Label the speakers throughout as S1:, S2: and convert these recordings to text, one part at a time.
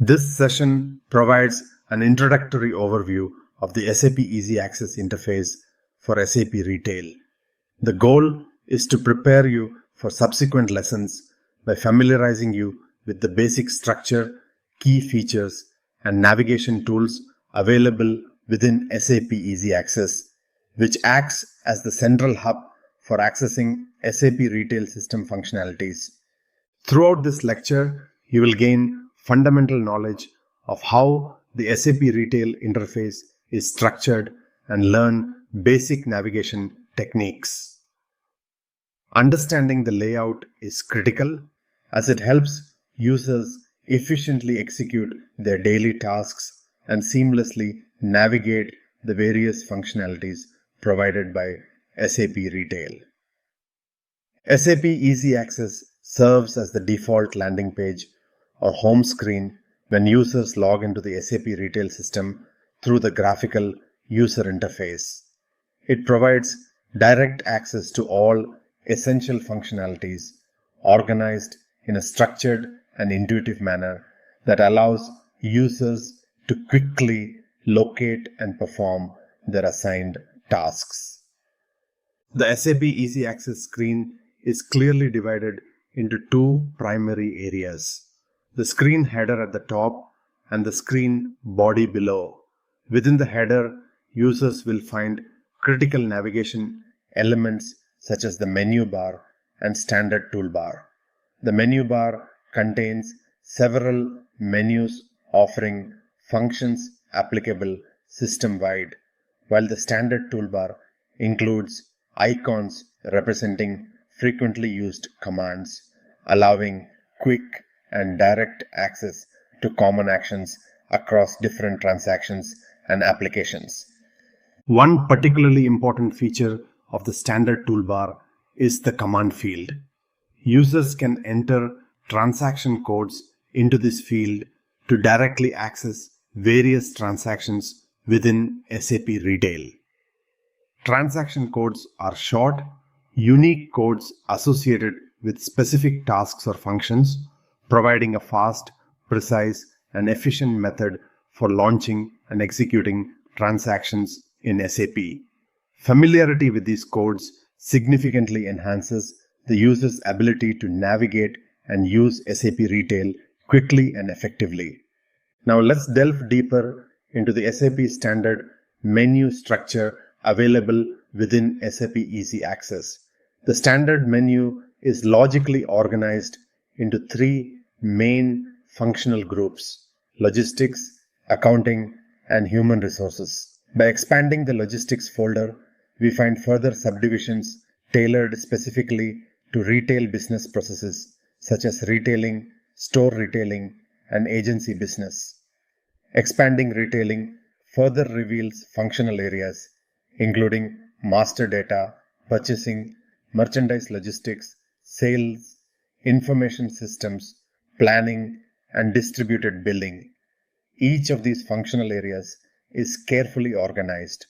S1: This session provides an introductory overview of the SAP Easy Access interface for SAP Retail. The goal is to prepare you for subsequent lessons by familiarizing you with the basic structure, key features, and navigation tools available within SAP Easy Access, which acts as the central hub for accessing SAP Retail system functionalities. Throughout this lecture, you will gain fundamental knowledge of how the SAP Retail interface is structured and learn basic navigation techniques. Understanding the layout is critical as it helps users efficiently execute their daily tasks and seamlessly navigate the various functionalities provided by SAP Retail. SAP Easy Access serves as the default landing page or home screen when users log into the SAP Retail system through the graphical user interface. It provides direct access to all essential functionalities organized in a structured and intuitive manner that allows users to quickly locate and perform their assigned tasks. The SAP Easy Access screen is clearly divided into two primary areas: the screen header at the top and the screen body below. Within the header, users will find critical navigation elements such as the menu bar and standard toolbar. The menu bar contains several menus offering functions applicable system-wide, while the standard toolbar includes icons representing frequently used commands, allowing quick and direct access to common actions across different transactions and applications. One particularly important feature of the standard toolbar is the command field. Users can enter transaction codes into this field to directly access various transactions within SAP Retail. Transaction codes are short, unique codes associated with specific tasks or functions, providing a fast, precise, and efficient method for launching and executing transactions in SAP. Familiarity with these codes significantly enhances the user's ability to navigate and use SAP Retail quickly and effectively. Now let's delve deeper into the SAP standard menu structure available within SAP Easy Access. The standard menu is logically organized into three main functional groups: logistics, accounting, and human resources. By expanding the logistics folder, we find further subdivisions tailored specifically to retail business processes such as retailing, store retailing, and agency business. Expanding retailing further reveals functional areas including master data, purchasing, merchandise logistics, sales, information systems, planning, and distributed billing. Each of these functional areas is carefully organized,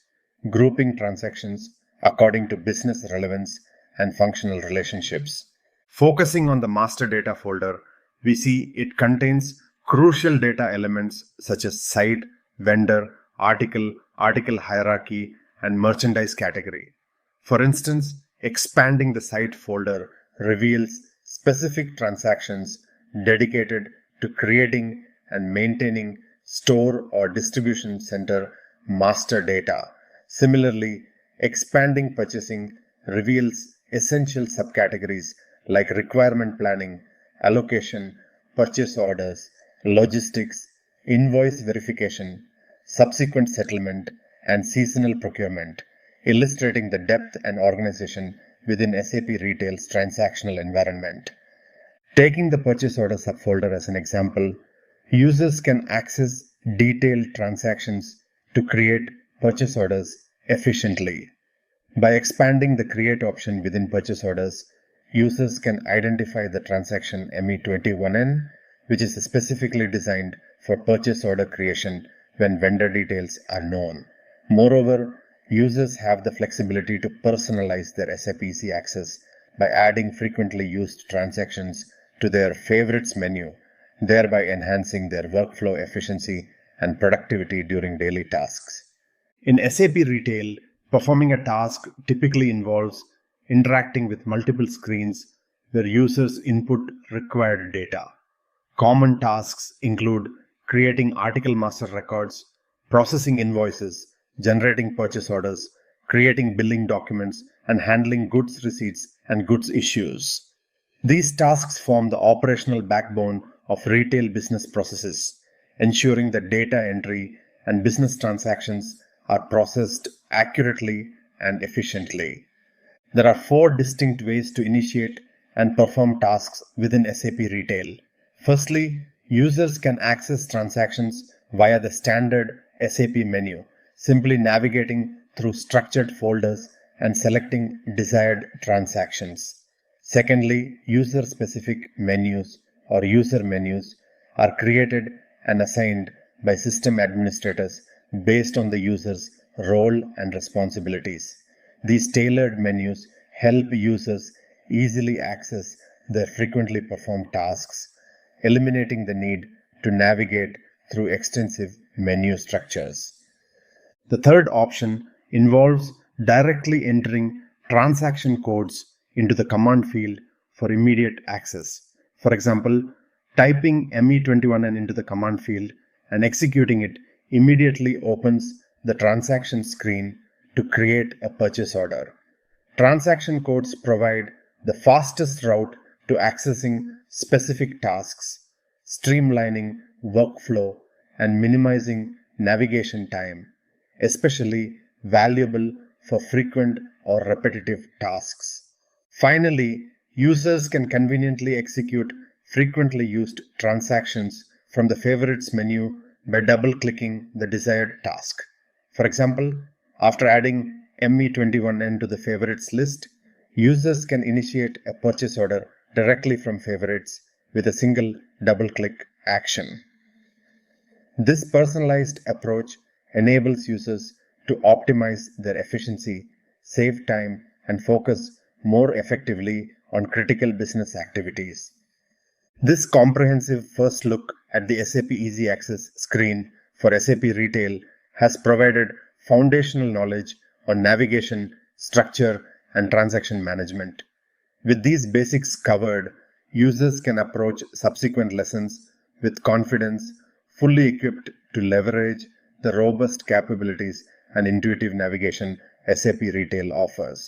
S1: grouping transactions according to business relevance and functional relationships. Focusing on the master data folder, we see it contains crucial data elements such as site, vendor, article hierarchy, and merchandise category. For instance, expanding the site folder reveals specific transactions dedicated to creating and maintaining store or distribution center master data. Similarly, expanding purchasing reveals essential subcategories like requirement planning, allocation, purchase orders, logistics, invoice verification, subsequent settlement, and seasonal procurement, illustrating the depth and organization within SAP Retail's transactional environment. Taking the purchase order subfolder as an example, users can access detailed transactions to create purchase orders efficiently. By expanding the create option within purchase orders, users can identify the transaction ME21N, which is specifically designed for purchase order creation when vendor details are known. Moreover, users have the flexibility to personalize their SAP Easy Access by adding frequently used transactions to their favorites menu thereby enhancing their workflow efficiency and productivity during daily tasks. In SAP Retail, performing a task typically involves interacting with multiple screens where users input required data. Common tasks include creating article master records, processing invoices, generating purchase orders, creating billing documents, and handling goods receipts and goods issues. These tasks form the operational backbone of retail business processes, ensuring that data entry and business transactions are processed accurately and efficiently. There are four distinct ways to initiate and perform tasks within SAP Retail. Firstly, users can access transactions via the standard SAP menu, simply navigating through structured folders and selecting desired transactions. Secondly, user-specific menus or user menus are created and assigned by system administrators based on the user's role and responsibilities. These tailored menus help users easily access their frequently performed tasks, eliminating the need to navigate through extensive menu structures. The third option involves directly entering transaction codes into the command field for immediate access. For example, typing ME21N into the command field and executing it immediately opens the transaction screen to create a purchase order. Transaction codes provide the fastest route to accessing specific tasks, streamlining workflow and minimizing navigation time, especially valuable for frequent or repetitive tasks. Finally, users can conveniently execute frequently used transactions from the Favorites menu by double-clicking the desired task. For example, after adding ME21N to the Favorites list, users can initiate a purchase order directly from Favorites with a single double-click action. This personalized approach enables users to optimize their efficiency, save time, and focus more effectively on critical business activities. This comprehensive first look at the SAP Easy Access screen for SAP Retail has provided foundational knowledge on navigation, structure, and transaction management. With these basics covered, users can approach subsequent lessons with confidence, fully equipped to leverage the robust capabilities and intuitive navigation SAP Retail offers.